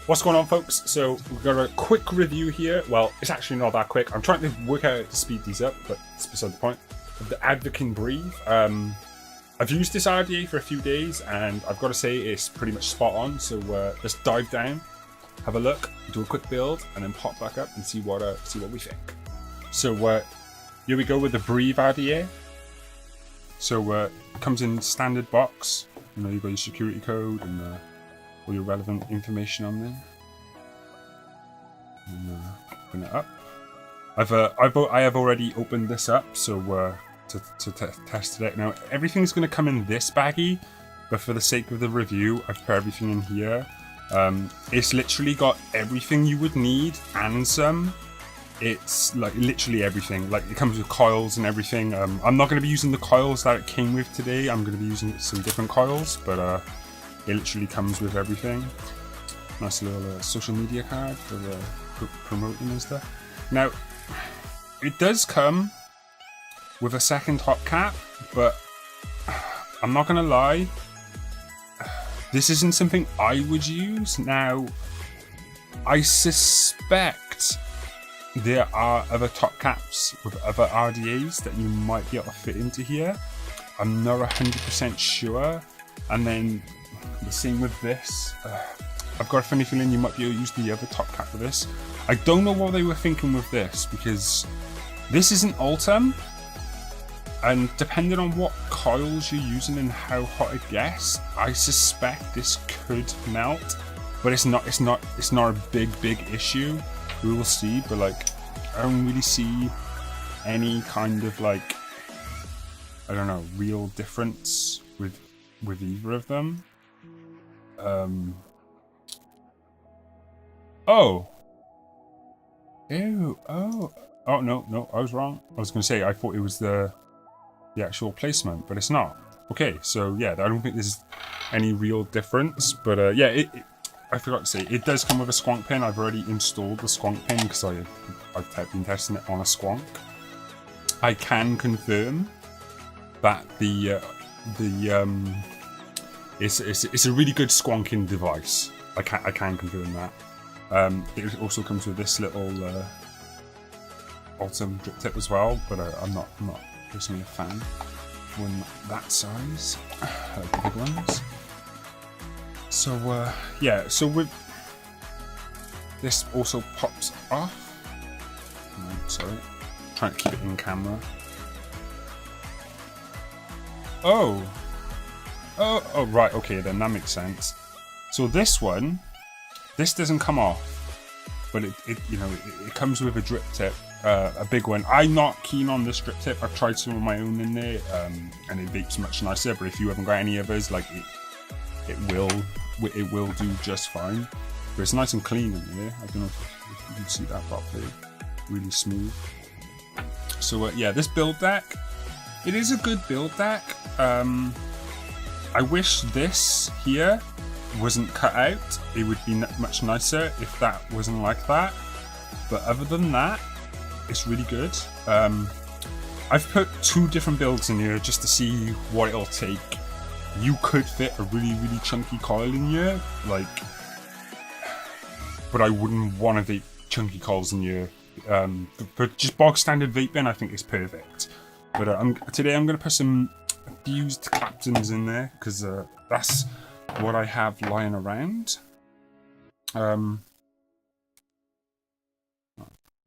What's going on, folks? So we've got a quick review here. Well, it's actually not that quick. I'm trying to work out how to speed these up, but it's beside the point. The Advken Breath. I've used this RDA for a few days, and I've got to say it's pretty much spot on. So let's dive down, have a look, do a quick build, and then pop back up and see what we think. So here we go with the Breath RDA. So it comes in standard box. You know, you've got your security code and all your relevant information on there. And, open it up. I have already opened this up, so to test it out. Now everything's going to come in this baggie, but for the sake of the review, I've put everything in here. It's literally got everything you would need and some. It's like literally everything. Like it comes with coils and everything. I'm not going to be using the coils that it came with today. I'm going to be using some different coils, but it literally comes with everything. Nice little social media card for promoting and stuff. Now, it does come with a second top cap, but I'm not going to lie, this isn't something I would use. Now, I suspect there are other top caps with other RDAs that you might be able to fit into here. I'm not 100% sure. And then the same with this. I've got a funny feeling you might be able to use the other top cap for this. I don't know what they were thinking with this, because this isn't Ultim, and depending on what coils you're using and how hot it gets, I suspect this could melt. But it's not a big issue. We will see, but like I don't really see any kind of like, I don't know, real difference with either of them. Oh no, I was wrong. I was gonna say I thought it was the actual placement, but it's not. Okay, so yeah, I don't think there's any real difference, but yeah, I forgot to say, it does come with a squonk pin. I've already installed the squonk pin because I've been testing it on a squonk. I can confirm that it's a really good squonking device. I can confirm that. It also comes with this little Ultim drip tip as well, but I'm not personally a fan when that size. I like the big ones. So yeah, so with this also pops off. Sorry, trying to keep it in camera. Oh right, okay, then that makes sense. So this doesn't come off, but it comes with a drip tip, a big one. I'm not keen on this drip tip. I've tried some of my own in there, and it vapes much nicer. But if you haven't got any others, like it will do just fine. But it's nice and clean in there. I don't know if you can see that properly. Really smooth. So yeah, this build deck, it is a good build deck. I wish this here wasn't cut out. It would be much nicer if that wasn't like that. But other than that, it's really good. I've put 2 different builds in here just to see what it'll take. You could fit a really chunky coil in here, like, but I wouldn't want to vape chunky coils in here. For just bog standard vaping, I think it's perfect. But today I'm going to put some fused Claptons in there, because that's what I have lying around. There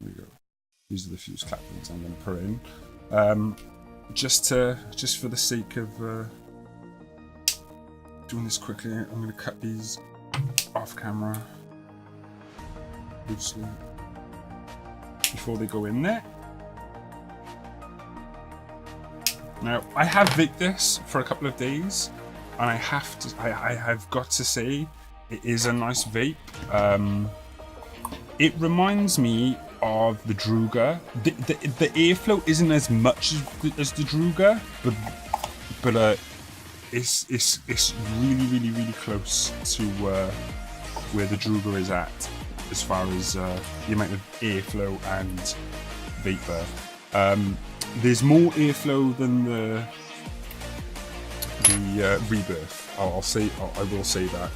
we go. These are the fused Claptons I'm going to put in. Just for the sake of doing this quickly, I'm going to cut these off camera loosely before they go in there. Now, I have vaped this for a couple of days, and I have got to say, it is a nice vape. It reminds me of the Druga. The airflow isn't as much as the Druga, but it's really close to where the Druga is at, as far as the amount of airflow and vapor. There's more airflow than the Rebirth. I will say that.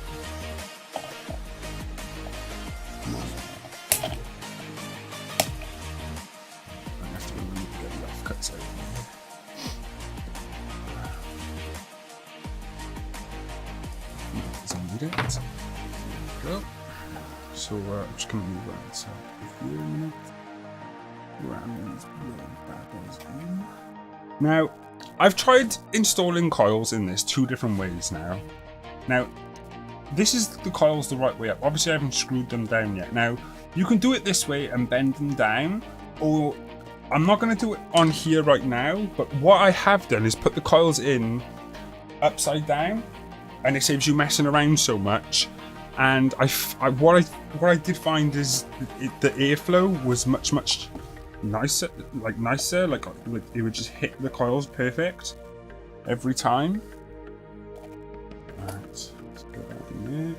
we go. So I'm just going to move around so here a minute. Ram these little bad boys in. Now, I've tried installing coils in this 2 different ways now. Now, this is the coils the right way up. Obviously, I haven't screwed them down yet. Now, you can do it this way and bend them down, or I'm not going to do it on here right now, but what I have done is put the coils in upside down, and it saves you messing around so much. And what I did find is the airflow was much nicer, like it would just hit the coils perfect every time. Right, let's put that in there.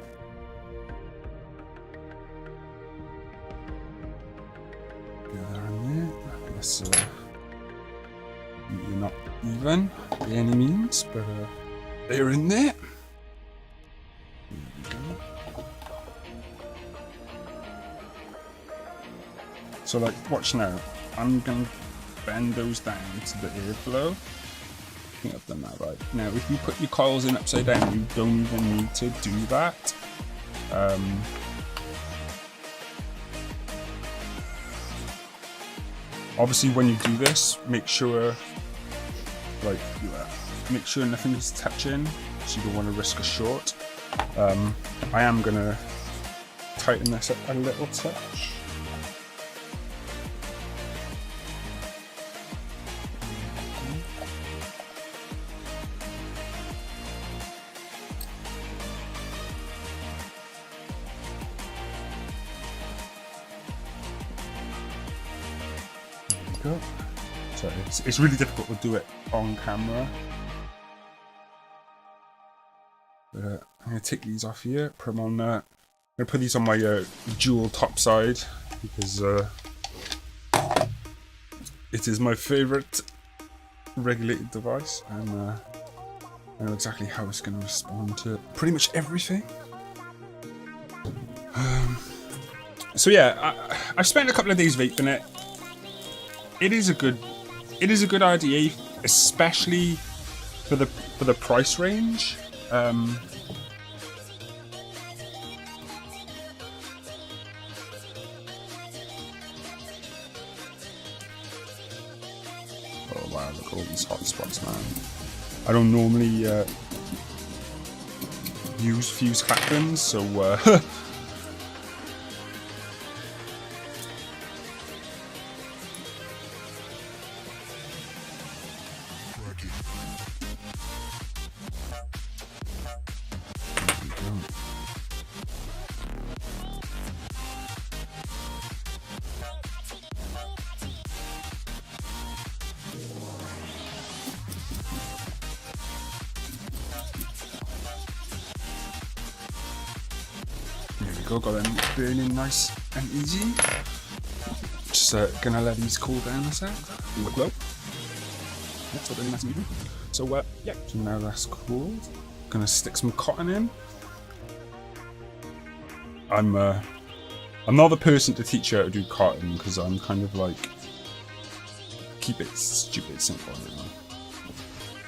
Get that in there. Let's you're not even by any means, but they're in there. So like, watch now. I'm going to bend those down to the airflow. I think I've done that right. Now, if you put your coils in upside down, you don't even need to do that. Obviously, when you do this, make sure, like, make sure nothing is touching, so you don't want to risk a short. I am going to tighten this up a little touch. So it's really difficult to do it on camera. But, I'm going to take these off here, put them on. I'm going to put these on my dual top side because it is my favourite regulated device, and I know exactly how it's going to respond to pretty much everything. So yeah, I've spent a couple of days vaping it. It is a good RDA, especially for the price range. Oh wow, look at all these hot spots, man. I don't normally use fuse claptons, so got them burning nice and easy. Just gonna let these cool down a sec. Glow. Yeah, so really nice and easy. So yeah, so now that's cooled. Gonna stick some cotton in. I'm not the person to teach you how to do cotton because I'm kind of like keep it stupid simple, you know.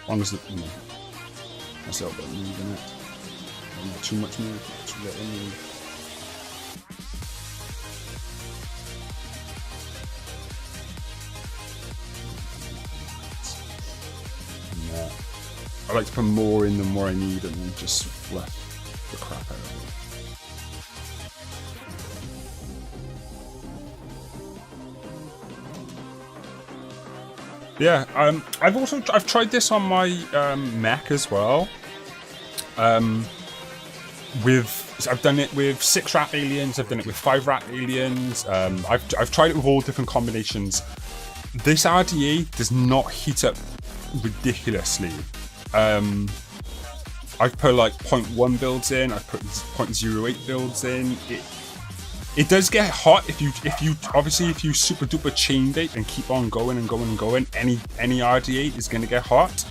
As long as you know, there's a little bit of move in it. Not too much move, too little move. I like to put more in than more I need and then just fluff the crap out of it. Yeah, I've tried this on my mech as well. I've done it with 6 rat aliens. I've done it with 5 rat aliens. I've tried it with all different combinations. This RDA does not heat up ridiculously. I've put like 0.1 builds in. I've put 0.08 builds in. It does get hot if you super duper chain vape and keep on going and going and going. Any RDA is gonna get hot,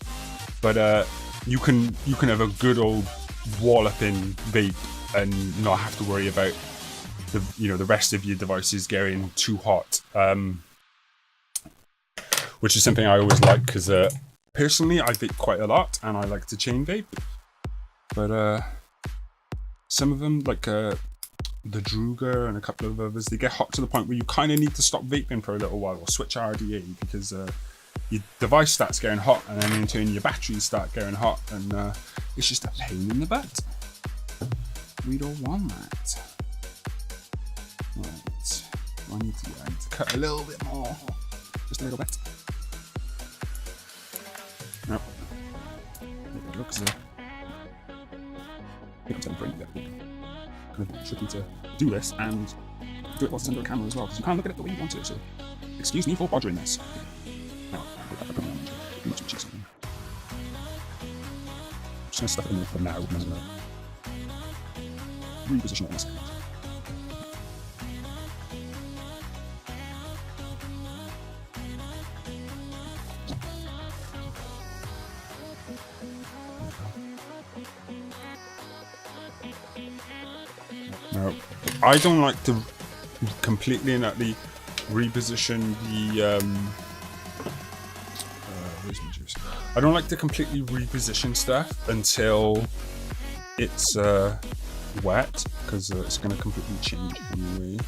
but you can have a good old walloping vape and not have to worry about the rest of your devices getting too hot. Which is something I always like because personally I vape quite a lot and I like to chain vape, but some of them like the Druger and a couple of others, they get hot to the point where you kind of need to stop vaping for a little while or switch RDA because your device starts getting hot, and then in turn your batteries start getting hot, and it's just a pain in the butt. We don't want that. Right, I need to cut a little bit more, just a little bit. Nope. It looks I think I'm telling Frank that kind of tricky to do this and do it whilst it's under a camera as well, because you can't look at it the way you want to. So, excuse me for bothering this. Now, I'm just gonna stuff it in there for now, and then reposition it in a second. Now, I don't like to completely and utterly reposition the where's my juice? I don't like to completely reposition stuff until it's wet, because it's going to completely change anyway.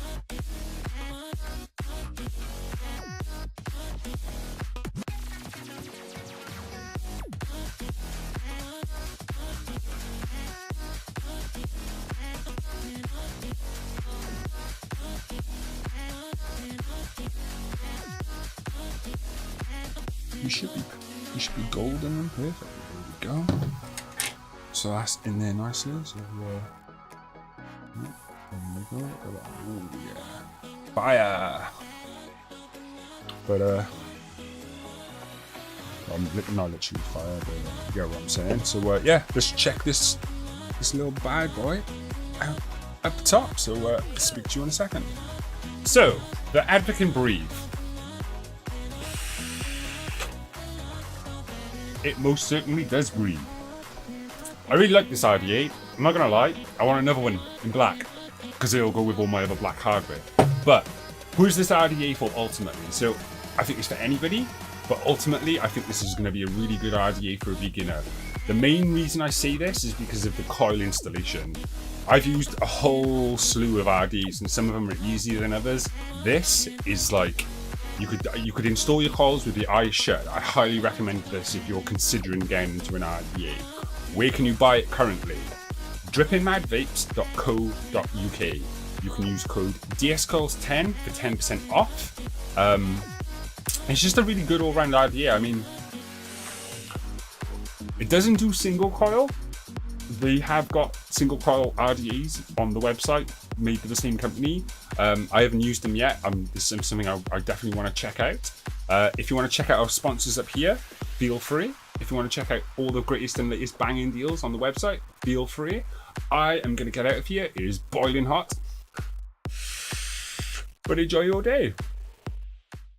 You should be golden and perfect. There we go. So that's in there nicely. So there we go. Oh yeah, fire! But not literally fire, but you get what I'm saying. So yeah, let's check this little bad boy out at the top. So I'll speak to you in a second. So the Advken Breathe. It most certainly does breathe. I really like this RDA. I'm not gonna lie, I want another one in black because it'll go with all my other black hardware. But who's this RDA for ultimately? So I think it's for anybody, but ultimately I think this is gonna be a really good RDA for a beginner. The main reason I say this is because of the coil installation. I've used a whole slew of RDAs and some of them are easier than others. This is like, you could install your coils with your eyes shut. I highly recommend this if you're considering getting into an RDA. Where can you buy it currently? drippingmadvapes.co.uk. You can use code DSCoils10 for 10% off. It's just a really good all-round RDA. I mean, it doesn't do single coil. They have got single coil RDAs on the website made by the same company. I haven't used them yet. This is something I definitely want to check out. If you want to check out our sponsors up here, feel free. If you want to check out all the greatest and latest banging deals on the website, feel free. I am going to get out of here. It is boiling hot. But enjoy your day.